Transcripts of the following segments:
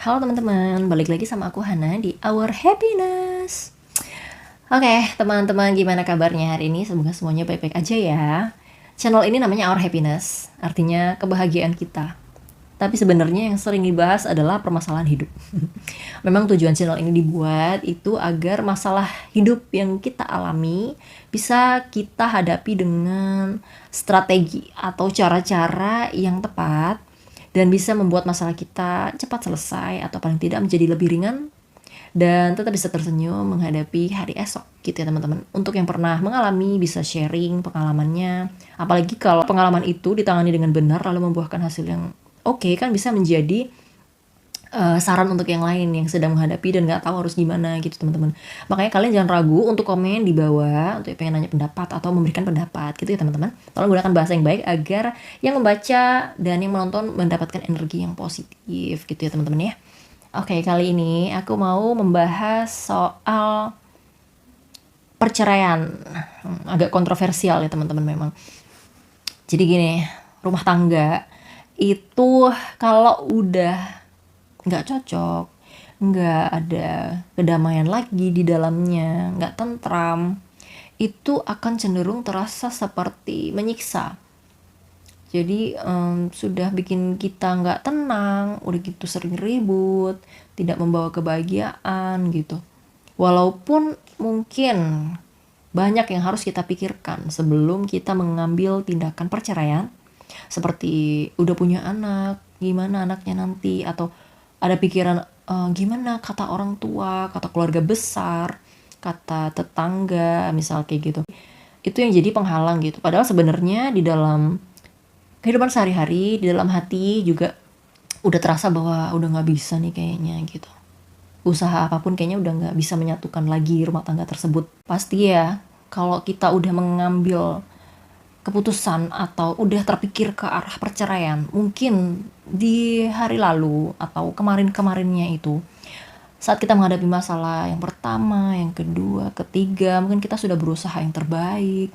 Halo teman-teman, balik lagi sama aku Hana di Our Happiness. Oke, teman-teman gimana kabarnya hari ini? Semoga semuanya baik-baik aja ya. Channel ini namanya Our Happiness, artinya kebahagiaan kita. Tapi sebenarnya yang sering dibahas adalah permasalahan hidup. Memang tujuan channel ini dibuat itu agar masalah hidup yang kita alami bisa kita hadapi dengan strategi atau cara-cara yang tepat dan bisa membuat masalah kita cepat selesai atau paling tidak menjadi lebih ringan dan tetap bisa tersenyum menghadapi hari esok gitu ya teman-teman. Untuk yang pernah mengalami bisa sharing pengalamannya, apalagi kalau pengalaman itu ditangani dengan benar lalu membuahkan hasil yang oke, kan bisa menjadi saran untuk yang lain yang sedang menghadapi dan nggak tahu harus gimana gitu teman-teman. Makanya kalian jangan ragu untuk komen di bawah untuk pengen nanya pendapat atau memberikan pendapat gitu ya teman-teman. Tolong gunakan bahasa yang baik agar yang membaca dan yang menonton mendapatkan energi yang positif gitu ya teman-teman ya. Oke, kali ini aku mau membahas soal perceraian. Agak kontroversial ya teman-teman memang. Jadi gini, rumah tangga itu kalau udah nggak cocok, nggak ada kedamaian lagi di dalamnya, nggak tentram, itu akan cenderung terasa seperti menyiksa. Jadi sudah bikin kita nggak tenang, udah gitu sering ribut, tidak membawa kebahagiaan gitu. Walaupun mungkin banyak yang harus kita pikirkan sebelum kita mengambil tindakan perceraian, seperti udah punya anak, gimana anaknya nanti, atau ada pikiran gimana kata orang tua, kata keluarga besar, kata tetangga, misal kayak gitu. Itu yang jadi penghalang gitu. Padahal sebenarnya di dalam kehidupan sehari-hari, di dalam hati juga udah terasa bahwa udah nggak bisa nih kayaknya gitu. Usaha apapun kayaknya udah nggak bisa menyatukan lagi rumah tangga tersebut. Pasti ya, kalau kita udah mengambil keputusan atau udah terpikir ke arah perceraian, mungkin di hari lalu atau kemarin-kemarinnya itu, saat kita menghadapi masalah yang pertama, yang kedua, ketiga, mungkin kita sudah berusaha yang terbaik,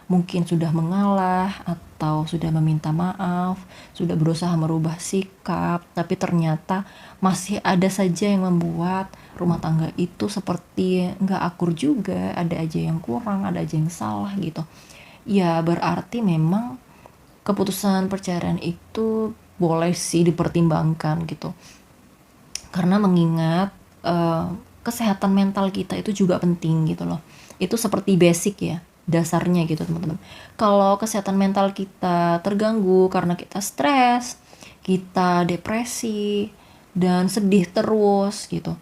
mungkin sudah mengalah atau sudah meminta maaf, sudah berusaha merubah sikap, tapi ternyata masih ada saja yang membuat rumah tangga itu seperti nggak akur juga, ada aja yang kurang, ada aja yang salah gitu. Ya berarti memang keputusan perceraian itu boleh sih dipertimbangkan gitu. Karena mengingat kesehatan mental kita itu juga penting gitu loh. Itu seperti basic ya, dasarnya gitu teman-teman. Kalau kesehatan mental kita terganggu karena kita stres, kita depresi, dan sedih terus gitu,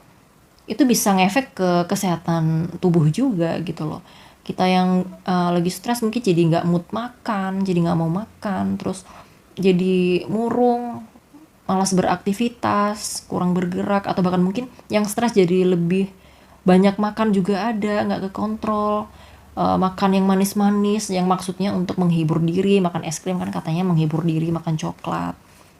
itu bisa ngefek ke kesehatan tubuh juga gitu loh. Kita yang lagi stres mungkin jadi nggak mood makan, jadi nggak mau makan, terus jadi murung, malas beraktivitas, kurang bergerak, atau bahkan mungkin yang stres jadi lebih banyak makan juga ada, nggak kekontrol. Makan yang manis-manis, yang maksudnya untuk menghibur diri, makan es krim kan katanya menghibur diri, makan coklat,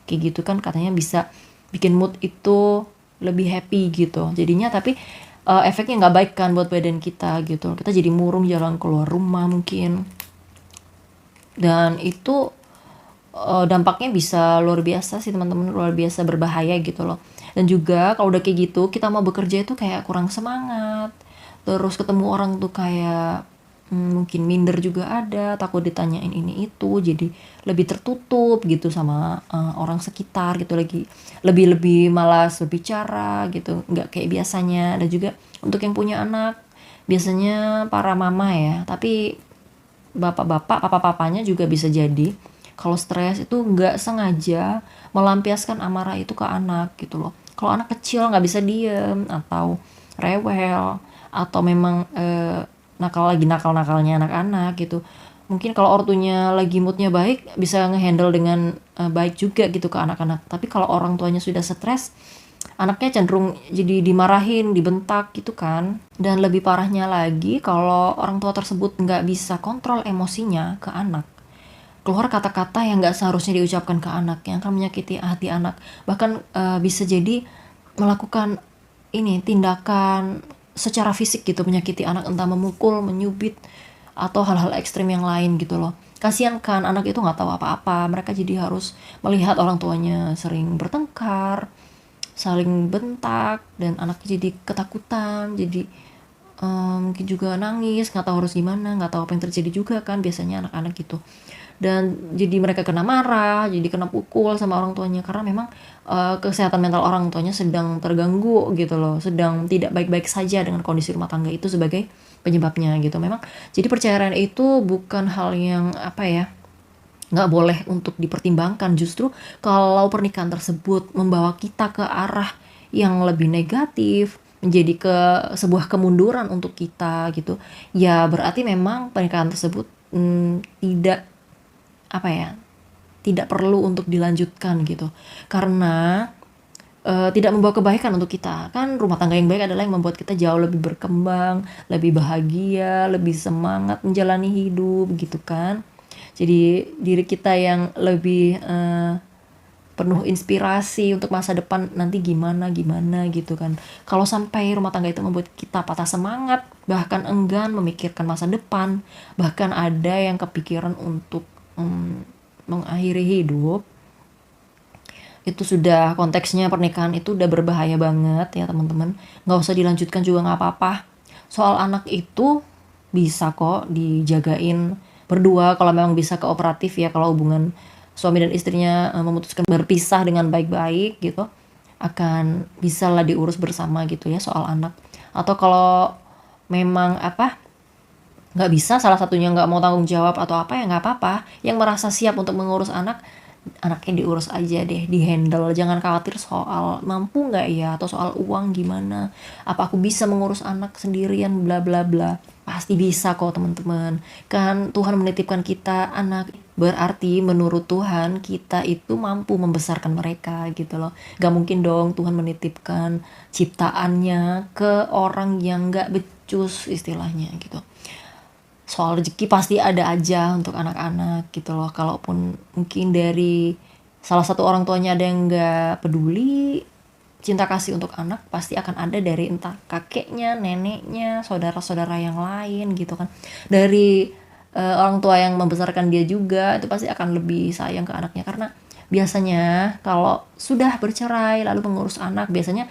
kayak gitu kan katanya bisa bikin mood itu lebih happy gitu. Jadinya tapi efeknya nggak baik kan buat badan kita gitu. Kita jadi murung jalan keluar rumah mungkin. Dan itu dampaknya bisa luar biasa sih teman-teman, luar biasa berbahaya gitu loh. Dan juga kalau udah kayak gitu, kita mau bekerja itu kayak kurang semangat. Terus ketemu orang tuh kayak mungkin minder juga ada, takut ditanyain ini itu, jadi lebih tertutup gitu sama orang sekitar gitu, lebih malas berbicara gitu, nggak kayak biasanya. Dan juga untuk yang punya anak, biasanya para mama ya, tapi bapak-bapak, papa-papanya juga bisa jadi kalau stres itu nggak sengaja melampiaskan amarah itu ke anak gitu loh. Kalau anak kecil nggak bisa diem atau rewel atau memang nakal-nakalnya anak-anak gitu, mungkin kalau ortunya lagi moodnya baik bisa ngehandle dengan baik juga gitu ke anak-anak. Tapi kalau orang tuanya sudah stres, anaknya cenderung jadi dimarahin, dibentak gitu kan. Dan lebih parahnya lagi kalau orang tua tersebut nggak bisa kontrol emosinya ke anak, keluar kata-kata yang nggak seharusnya diucapkan ke anak yang akan menyakiti hati anak, bahkan bisa jadi melakukan ini tindakan secara fisik gitu, menyakiti anak, entah memukul, menyubit, atau hal-hal ekstrim yang lain gitu loh. Kasian kan anak itu nggak tahu apa-apa, mereka jadi harus melihat orang tuanya sering bertengkar, saling bentak dan anaknya jadi ketakutan, jadi mungkin juga nangis, nggak tahu harus gimana, nggak tahu apa yang terjadi juga kan biasanya anak-anak gitu. Dan jadi mereka kena marah, jadi kena pukul sama orang tuanya karena memang kesehatan mental orang tuanya sedang terganggu gitu loh, sedang tidak baik-baik saja dengan kondisi rumah tangga itu sebagai penyebabnya gitu. Memang jadi perceraian itu bukan hal yang apa ya, nggak boleh untuk dipertimbangkan. Justru kalau pernikahan tersebut membawa kita ke arah yang lebih negatif, menjadi ke sebuah kemunduran untuk kita gitu, ya berarti memang pernikahan tersebut tidak apa ya, tidak perlu untuk dilanjutkan gitu. Karena tidak membawa kebaikan untuk kita. Kan rumah tangga yang baik adalah yang membuat kita jauh lebih berkembang, lebih bahagia, lebih semangat menjalani hidup gitu kan. Jadi diri kita yang lebih penuh inspirasi untuk masa depan nanti gimana gitu kan. Kalau sampai rumah tangga itu membuat kita patah semangat, bahkan enggan memikirkan masa depan, bahkan ada yang kepikiran untuk mengakhiri hidup, itu sudah konteksnya pernikahan itu udah berbahaya banget ya teman-teman. Nggak usah dilanjutkan juga nggak apa-apa. Soal anak itu bisa kok dijagain berdua kalau memang bisa kooperatif ya, kalau hubungan suami dan istrinya memutuskan berpisah dengan baik-baik gitu, akan bisa lah diurus bersama gitu ya soal anak. Atau kalau memang apa, nggak bisa, salah satunya nggak mau tanggung jawab atau apa, ya nggak apa-apa. Yang merasa siap untuk mengurus anak, anaknya diurus aja deh, dihandle. Jangan khawatir soal mampu nggak ya, atau soal uang gimana, apa aku bisa mengurus anak sendirian, bla bla bla. Pasti bisa kok teman-teman. Kan Tuhan menitipkan kita anak, berarti menurut Tuhan kita itu mampu membesarkan mereka gitu loh. Gak mungkin dong Tuhan menitipkan ciptaannya ke orang yang gak becus istilahnya gitu. Soal rezeki pasti ada aja untuk anak-anak gitu loh. Kalaupun mungkin dari salah satu orang tuanya ada yang gak peduli, cinta kasih untuk anak pasti akan ada dari entah kakeknya, neneknya, saudara-saudara yang lain gitu kan. Dari orang tua yang membesarkan dia juga itu pasti akan lebih sayang ke anaknya. Karena biasanya kalau sudah bercerai lalu mengurus anak, biasanya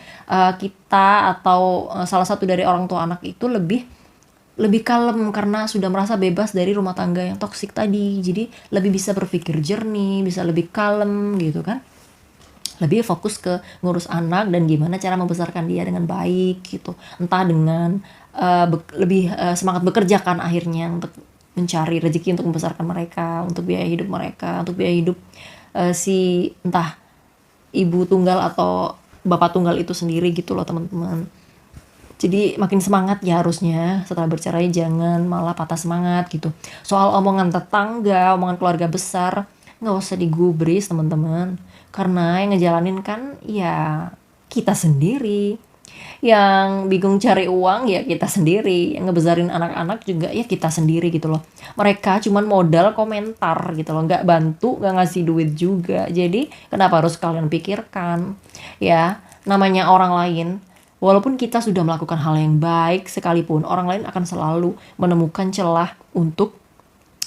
kita atau salah satu dari orang tua anak itu lebih kalem karena sudah merasa bebas dari rumah tangga yang toksik tadi. Jadi lebih bisa berpikir jernih, bisa lebih kalem gitu kan. Lebih fokus ke ngurus anak dan gimana cara membesarkan dia dengan baik gitu. Entah dengan lebih semangat bekerja kan akhirnya untuk mencari rezeki untuk membesarkan mereka, untuk biaya hidup mereka, untuk biaya hidup si entah ibu tunggal atau bapak tunggal itu sendiri gitu loh teman-teman. Jadi makin semangat ya harusnya setelah bercerai, jangan malah patah semangat gitu. Soal omongan tetangga, omongan keluarga besar, nggak usah digubris teman-teman. Karena yang ngejalanin kan ya kita sendiri. Yang bingung cari uang ya kita sendiri. Yang ngebesarin anak-anak juga ya kita sendiri gitu loh. Mereka cuman modal komentar gitu loh. Nggak bantu, nggak ngasih duit juga. Jadi kenapa harus kalian pikirkan? Ya, namanya orang lain. Walaupun kita sudah melakukan hal yang baik sekalipun, orang lain akan selalu menemukan celah untuk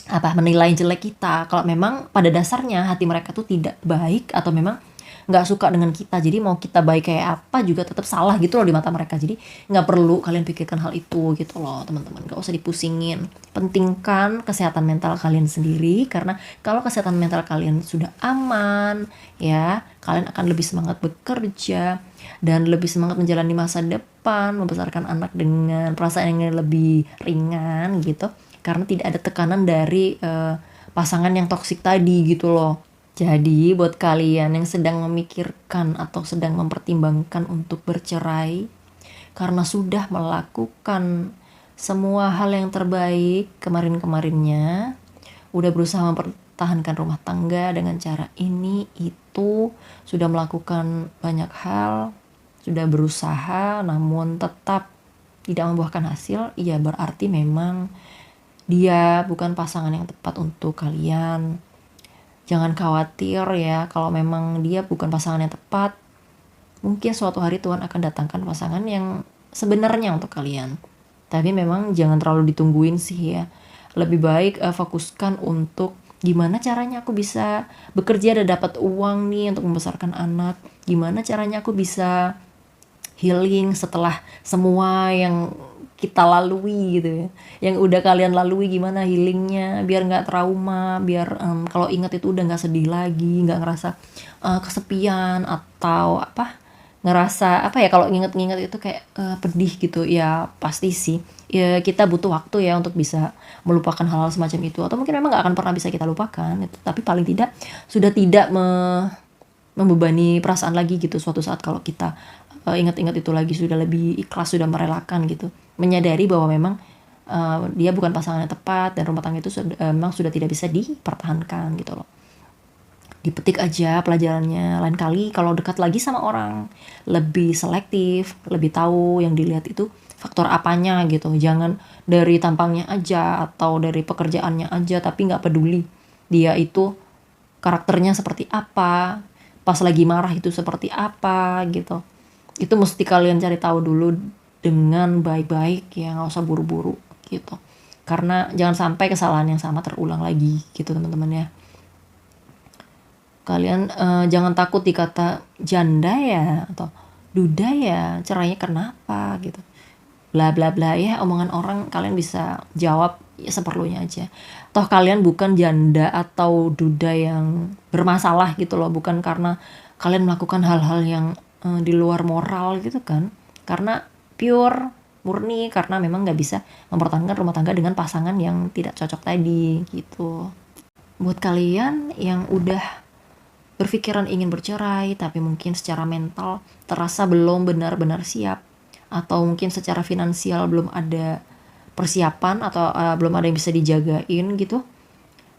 menilai jelek kita. Kalau memang pada dasarnya hati mereka tuh tidak baik atau memang nggak suka dengan kita, jadi mau kita baik kayak apa juga tetap salah gitu loh di mata mereka. Jadi nggak perlu kalian pikirkan hal itu gitu loh teman-teman, nggak usah dipusingin. Pentingkan kesehatan mental kalian sendiri, karena kalau kesehatan mental kalian sudah aman ya, kalian akan lebih semangat bekerja dan lebih semangat menjalani masa depan, membesarkan anak dengan perasaan yang lebih ringan gitu, karena tidak ada tekanan dari pasangan yang toksik tadi gitu loh. Jadi buat kalian yang sedang memikirkan atau sedang mempertimbangkan untuk bercerai karena sudah melakukan semua hal yang terbaik kemarin-kemarinnya, udah berusaha mempertahankan rumah tangga dengan cara ini itu, sudah melakukan banyak hal, sudah berusaha namun tetap tidak membuahkan hasil, ya berarti memang dia bukan pasangan yang tepat untuk kalian. Jangan khawatir ya, kalau memang dia bukan pasangan yang tepat, mungkin suatu hari Tuhan akan datangkan pasangan yang sebenarnya untuk kalian. Tapi memang jangan terlalu ditungguin sih ya. Lebih baik fokuskan untuk Gimana caranya aku bisa bekerja dan dapat uang nih untuk membesarkan anak? Gimana caranya aku bisa healing setelah semua yang kita lalui gitu ya, yang udah kalian lalui, gimana healingnya biar nggak trauma, biar kalau ingat itu udah nggak sedih lagi, nggak ngerasa kesepian atau apa, ngerasa apa ya, kalau nginget-nginget itu kayak pedih gitu ya. Pasti sih ya, kita butuh waktu ya untuk bisa melupakan hal-hal semacam itu, atau mungkin memang nggak akan pernah bisa kita lupakan itu, tapi paling tidak sudah tidak membebani perasaan lagi gitu suatu saat kalau kita ingat-ingat itu lagi, sudah lebih ikhlas, sudah merelakan gitu, menyadari bahwa memang dia bukan pasangan yang tepat dan rumah tangga itu memang sudah tidak bisa dipertahankan gitu loh. Dipetik aja pelajarannya, lain kali kalau dekat lagi sama orang lebih selektif, lebih tahu yang dilihat itu faktor apanya gitu, jangan dari tampangnya aja atau dari pekerjaannya aja tapi nggak peduli dia itu karakternya seperti apa, pas lagi marah itu seperti apa gitu. Itu mesti kalian cari tahu dulu dengan baik-baik ya, nggak usah buru-buru gitu, karena jangan sampai kesalahan yang sama terulang lagi gitu teman-teman ya. Kalian jangan takut dikata janda ya atau duda ya, cerainya kenapa gitu, bla bla bla ya, omongan orang kalian bisa jawab ya seperlunya aja. Toh kalian bukan janda atau duda yang bermasalah gitu loh, bukan karena kalian melakukan hal-hal yang di luar moral gitu kan, karena pure murni karena memang nggak bisa mempertahankan rumah tangga dengan pasangan yang tidak cocok tadi gitu. Buat kalian yang udah berpikiran ingin bercerai tapi mungkin secara mental terasa belum benar-benar siap, atau mungkin secara finansial belum ada persiapan atau belum ada yang bisa dijagain gitu,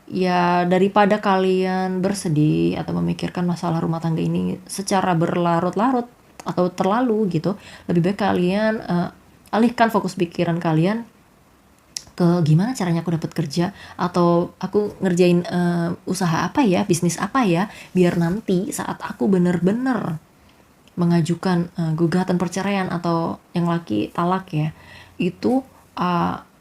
ya daripada kalian bersedih atau memikirkan masalah rumah tangga ini secara berlarut-larut atau terlalu gitu, lebih baik kalian alihkan fokus pikiran kalian ke gimana caranya aku dapat kerja, atau aku ngerjain usaha apa ya, bisnis apa ya, biar nanti saat aku bener-bener mengajukan gugatan perceraian atau yang laki talak ya, itu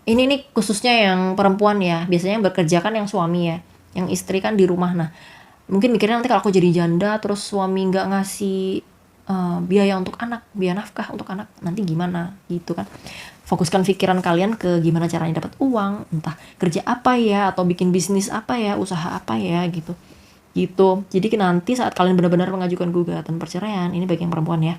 ini nih khususnya yang perempuan ya, biasanya yang bekerja kan yang suami ya, yang istri kan di rumah. Nah mungkin mikirnya nanti kalau aku jadi janda terus suami nggak ngasih biaya untuk anak, biaya nafkah untuk anak, nanti gimana gitu kan. Fokuskan pikiran kalian ke gimana caranya dapat uang, entah kerja apa ya, atau bikin bisnis apa ya, usaha apa ya gitu. Jadi nanti saat kalian benar-benar mengajukan gugatan perceraian, ini bagi yang perempuan ya,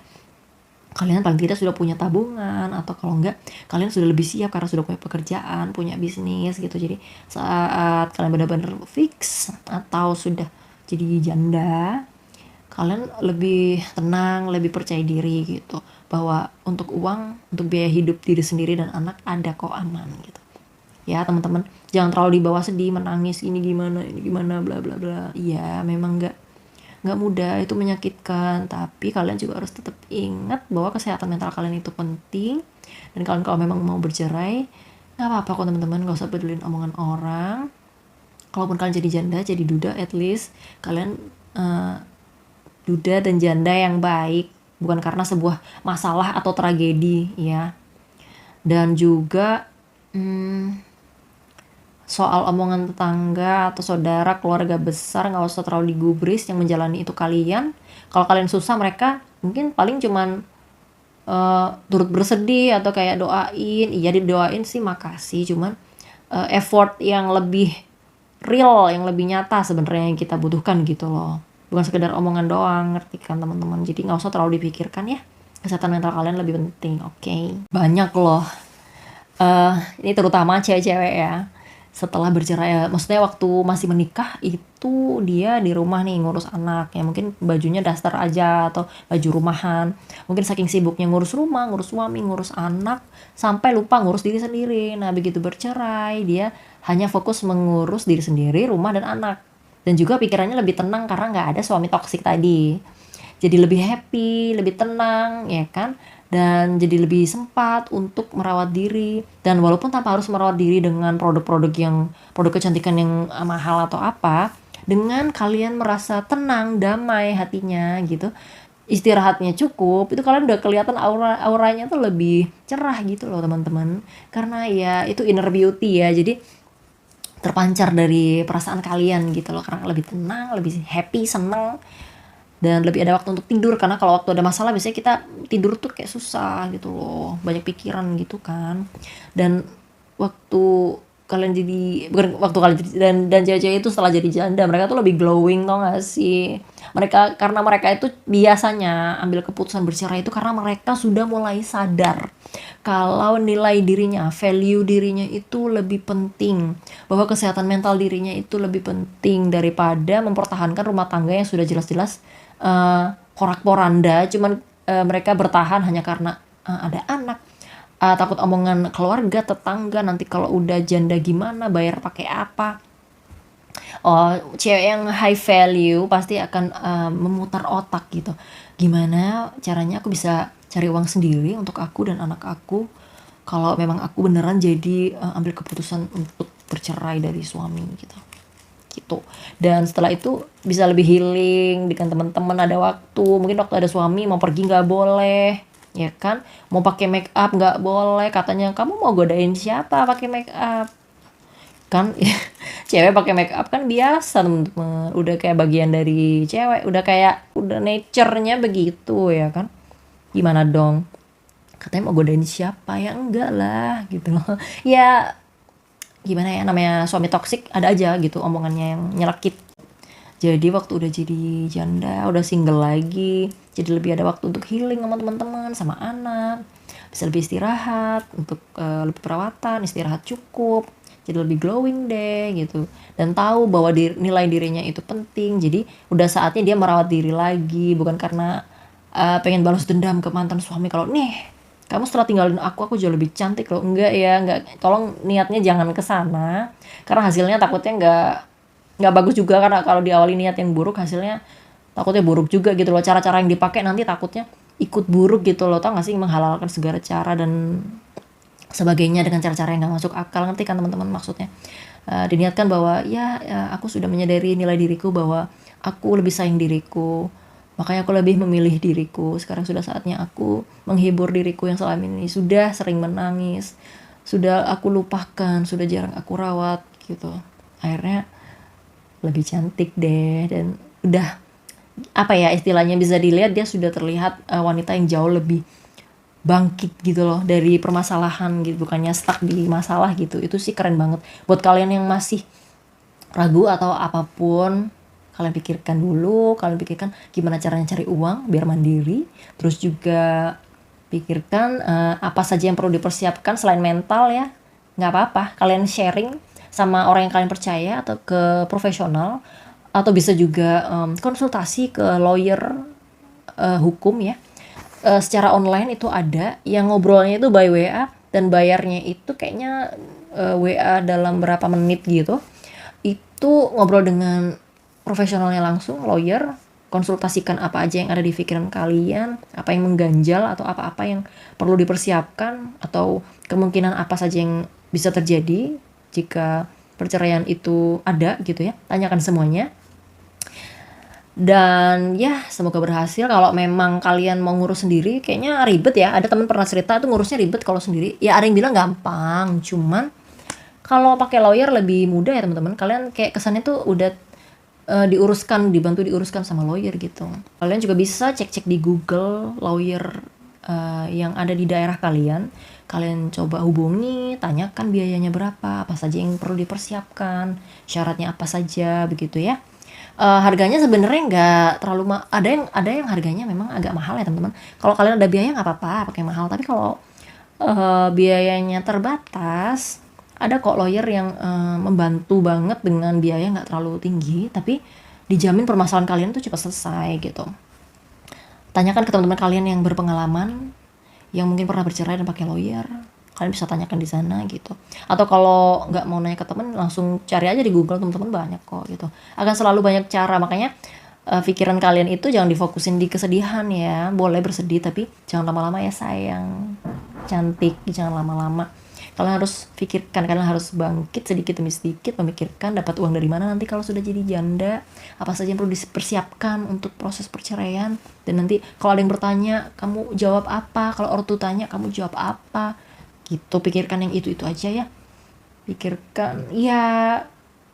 kalian paling tidak sudah punya tabungan, atau kalau enggak kalian sudah lebih siap karena sudah punya pekerjaan, punya bisnis gitu. Jadi saat kalian benar-benar fix atau sudah jadi janda, kalian lebih tenang, lebih percaya diri gitu, bahwa untuk uang, untuk biaya hidup diri sendiri dan anak ada kok, aman gitu ya teman-teman. Jangan terlalu dibawa sedih, menangis ini gimana bla bla bla. Iya memang nggak mudah, itu menyakitkan, tapi kalian juga harus tetap ingat bahwa kesehatan mental kalian itu penting. Dan kalian kalau memang mau bercerai nggak apa-apa kok teman-teman, nggak usah pedulin omongan orang. Kalaupun kalian jadi janda, jadi duda, at least kalian duda dan janda yang baik, bukan karena sebuah masalah atau tragedi ya. Dan juga soal omongan tetangga atau saudara, keluarga besar, nggak usah terlalu digubris, yang menjalani itu kalian. Kalau kalian susah, mereka mungkin paling cuman turut bersedih atau kayak doain. Iya didoain sih makasih, cuman effort yang lebih real, yang lebih nyata sebenarnya yang kita butuhkan gitu loh, bukan sekedar omongan doang, ngerti kan teman-teman. Jadi nggak usah terlalu dipikirkan ya, kesehatan mental kalian lebih penting. Oke. Banyak loh ini terutama cewek-cewek ya, setelah bercerai, maksudnya waktu masih menikah itu dia di rumah nih ngurus anak ya, mungkin bajunya daster aja atau baju rumahan, mungkin saking sibuknya ngurus rumah, ngurus suami, ngurus anak, sampai lupa ngurus diri sendiri. Nah begitu bercerai, dia hanya fokus mengurus diri sendiri, rumah dan anak, dan juga pikirannya lebih tenang karena nggak ada suami toksik tadi. Jadi lebih happy, lebih tenang ya kan, dan jadi lebih sempat untuk merawat diri. Dan walaupun tanpa harus merawat diri dengan produk-produk kecantikan yang mahal atau apa, dengan kalian merasa tenang, damai hatinya gitu, istirahatnya cukup, itu kalian udah kelihatan auranya tuh lebih cerah gitu loh teman-teman. Karena ya itu inner beauty ya. Jadi terpancar dari perasaan kalian gitu loh, karena lebih tenang, lebih happy, seneng, dan lebih ada waktu untuk tidur. Karena kalau waktu ada masalah biasanya kita tidur tuh kayak susah gitu loh, banyak pikiran gitu kan. Dan waktu kalian jadi, bukan waktu kalian jadi, dan cewek-cewek itu setelah jadi janda mereka tuh lebih glowing, tau gak sih? Mereka, karena mereka itu biasanya ambil keputusan bercerai itu karena mereka sudah mulai sadar kalau nilai dirinya, value dirinya itu lebih penting, bahwa kesehatan mental dirinya itu lebih penting daripada mempertahankan rumah tangga yang sudah jelas-jelas porak-poranda. Cuman mereka bertahan hanya karena ada anak, takut omongan keluarga, tetangga, nanti kalau udah janda gimana, bayar pakai apa. Cewek yang high value pasti akan memutar otak gitu. Gimana caranya aku bisa cari uang sendiri untuk aku dan anak aku kalau memang aku beneran jadi ambil keputusan untuk bercerai dari suami gitu. Gitu. Dan setelah itu bisa lebih healing dengan teman-teman, ada waktu. Mungkin waktu ada suami mau pergi nggak boleh, ya kan? Mau pakai make up nggak boleh. Katanya kamu mau godain siapa pakai make up? Kan cewek pakai make up kan biasa temen-temen, udah kayak bagian dari cewek, udah nature-nya begitu ya kan. Gimana dong, katanya mau godain siapa, ya enggak lah gitu loh. Ya gimana ya, namanya suami toksik ada aja gitu omongannya yang nyelekit. Jadi waktu udah jadi janda, udah single lagi, jadi lebih ada waktu untuk healing sama teman-teman, sama anak, bisa lebih istirahat, untuk lebih perawatan, istirahat cukup, jadi lebih glowing deh gitu. Dan tahu bahwa nilai dirinya itu penting, jadi udah saatnya dia merawat diri lagi, bukan karena pengen balas dendam ke mantan suami kalau nih kamu setelah tinggalin aku jauh lebih cantik loh. Enggak ya, enggak, tolong niatnya jangan ke sana, karena hasilnya takutnya nggak bagus juga. Karena kalau diawali niat yang buruk, hasilnya takutnya buruk juga gitu loh. Cara-cara yang dipakai nanti takutnya ikut buruk gitu loh, tau gak sih, menghalalkan segala cara dan sebagainya dengan cara-cara yang nggak masuk akal. Ngerti kan teman-teman maksudnya? Diniatkan bahwa ya aku sudah menyadari nilai diriku, bahwa aku lebih sayang diriku, makanya aku lebih memilih diriku. Sekarang sudah saatnya aku menghibur diriku yang selama ini sudah sering menangis, sudah aku lupakan, sudah jarang aku rawat gitu. Akhirnya lebih cantik deh, dan udah, apa ya istilahnya, bisa dilihat dia sudah terlihat wanita yang jauh lebih bangkit gitu loh dari permasalahan gitu, bukannya stuck di masalah gitu. Itu sih keren banget. Buat kalian yang masih ragu atau apapun, kalian pikirkan dulu, kalian pikirkan gimana caranya cari uang biar mandiri, terus juga pikirkan apa saja yang perlu dipersiapkan selain mental ya. Nggak apa-apa kalian sharing sama orang yang kalian percaya atau ke profesional, atau bisa juga konsultasi ke lawyer hukum ya. Secara online itu ada yang ngobrolnya itu by WA, dan bayarnya itu kayaknya WA dalam berapa menit gitu. Itu ngobrol dengan profesionalnya langsung, lawyer, konsultasikan apa aja yang ada di pikiran kalian, apa yang mengganjal atau apa-apa yang perlu dipersiapkan, atau kemungkinan apa saja yang bisa terjadi jika perceraian itu ada gitu ya. Tanyakan semuanya. Dan ya semoga berhasil. Kalau memang kalian mau ngurus sendiri kayaknya ribet ya, ada teman pernah cerita itu ngurusnya ribet kalau sendiri. Ya ada yang bilang gampang, cuman kalau pakai lawyer lebih mudah ya teman-teman. Kalian kayak kesannya tuh udah dibantu diuruskan sama lawyer gitu. Kalian juga bisa cek-cek di Google lawyer yang ada di daerah kalian. Kalian coba hubungi, tanyakan biayanya berapa, apa saja yang perlu dipersiapkan, syaratnya apa saja begitu ya. Harganya sebenarnya nggak terlalu ada yang harganya memang agak mahal ya teman-teman. Kalau kalian ada biaya nggak apa-apa pakai mahal, tapi kalau biayanya terbatas, ada kok lawyer yang membantu banget dengan biaya nggak terlalu tinggi, tapi dijamin permasalahan kalian tuh cepat selesai gitu. Tanyakan ke teman-teman kalian yang berpengalaman, yang mungkin pernah bercerai dan pakai lawyer. Kalian bisa tanyakan di sana gitu. Atau kalau nggak mau nanya ke teman, langsung cari aja di Google, teman-teman banyak kok gitu. Akan selalu banyak cara. Makanya pikiran kalian itu jangan difokusin di kesedihan ya. Boleh bersedih tapi jangan lama-lama ya sayang. Cantik, jangan lama-lama. Kalian harus pikirkan, kalian harus bangkit sedikit demi sedikit, memikirkan dapat uang dari mana nanti kalau sudah jadi janda, apa saja yang perlu dipersiapkan untuk proses perceraian. Dan nanti kalau ada yang bertanya, kamu jawab apa? Kalau ortu tanya, kamu jawab apa? Gitu, pikirkan yang itu aja ya. Pikirkan, ya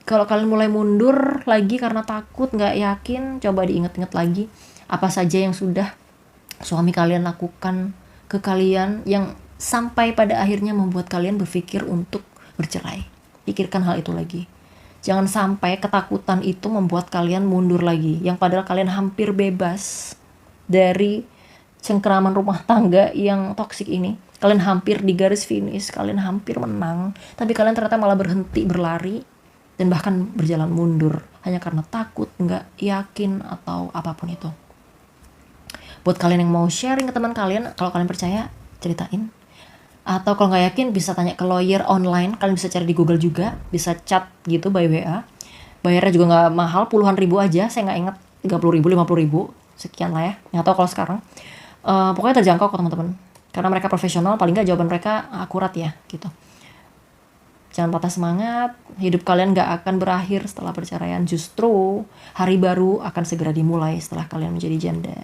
kalau kalian mulai mundur lagi karena takut, nggak yakin, coba diingat-ingat lagi apa saja yang sudah suami kalian lakukan ke kalian yang sampai pada akhirnya membuat kalian berpikir untuk bercerai. Pikirkan hal itu lagi. Jangan sampai ketakutan itu membuat kalian mundur lagi, yang padahal kalian hampir bebas dari cengkeraman rumah tangga yang toksik ini. Kalian hampir di garis finish, kalian hampir menang, tapi kalian ternyata malah berhenti berlari dan bahkan berjalan mundur hanya karena takut, nggak yakin, atau apapun itu. Buat kalian yang mau sharing ke teman kalian, kalau kalian percaya, ceritain. Atau kalau nggak yakin, bisa tanya ke lawyer online. Kalian bisa cari di Google juga, bisa chat gitu by WA. Bayarnya juga nggak mahal, puluhan ribu aja, saya nggak ingat, 30.000, 50.000, sekian lah ya. Nggak tahu kalau sekarang. Pokoknya terjangkau kok teman-teman. Karena mereka profesional, paling nggak jawaban mereka akurat ya, gitu. Jangan patah semangat, hidup kalian gak akan berakhir setelah perceraian. Justru hari baru akan segera dimulai setelah kalian menjadi janda.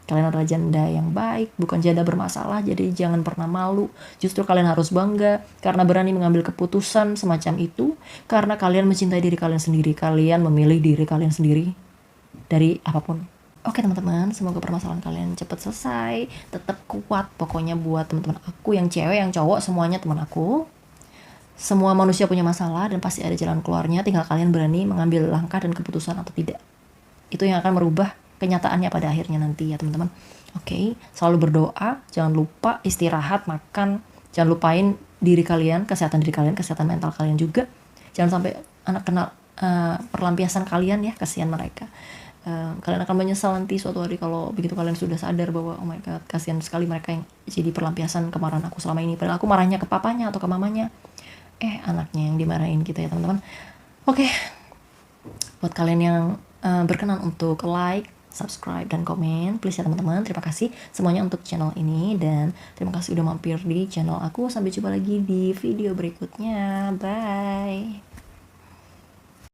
Kalian adalah janda yang baik, bukan janda bermasalah, jadi jangan pernah malu. Justru kalian harus bangga karena berani mengambil keputusan semacam itu, karena kalian mencintai diri kalian sendiri. Kalian memilih diri kalian sendiri dari apapun. Oke teman-teman, semoga permasalahan kalian cepat selesai, tetap kuat. Pokoknya buat teman-teman aku yang cewek, yang cowok, semuanya teman aku. Semua manusia punya masalah dan pasti ada jalan keluarnya, tinggal kalian berani mengambil langkah dan keputusan atau tidak. Itu yang akan merubah kenyataannya pada akhirnya nanti ya teman-teman. Oke, selalu berdoa, jangan lupa istirahat, makan, jangan lupain diri kalian, kesehatan mental kalian juga. Jangan sampai anak kena perlampiasan kalian ya, kasihan mereka. Kalian akan menyesal nanti suatu hari kalau begitu kalian sudah sadar bahwa oh my god, kasihan sekali mereka yang jadi pelampiasan kemarahan aku selama ini. Padahal aku marahnya ke papanya atau ke mamanya. Anaknya yang dimarahin gitu ya teman-teman. Oke. Buat kalian yang berkenan untuk like, subscribe, dan komen, please ya teman-teman. Terima kasih semuanya untuk channel ini, dan terima kasih udah mampir di channel aku. Sampai jumpa lagi di video berikutnya. Bye.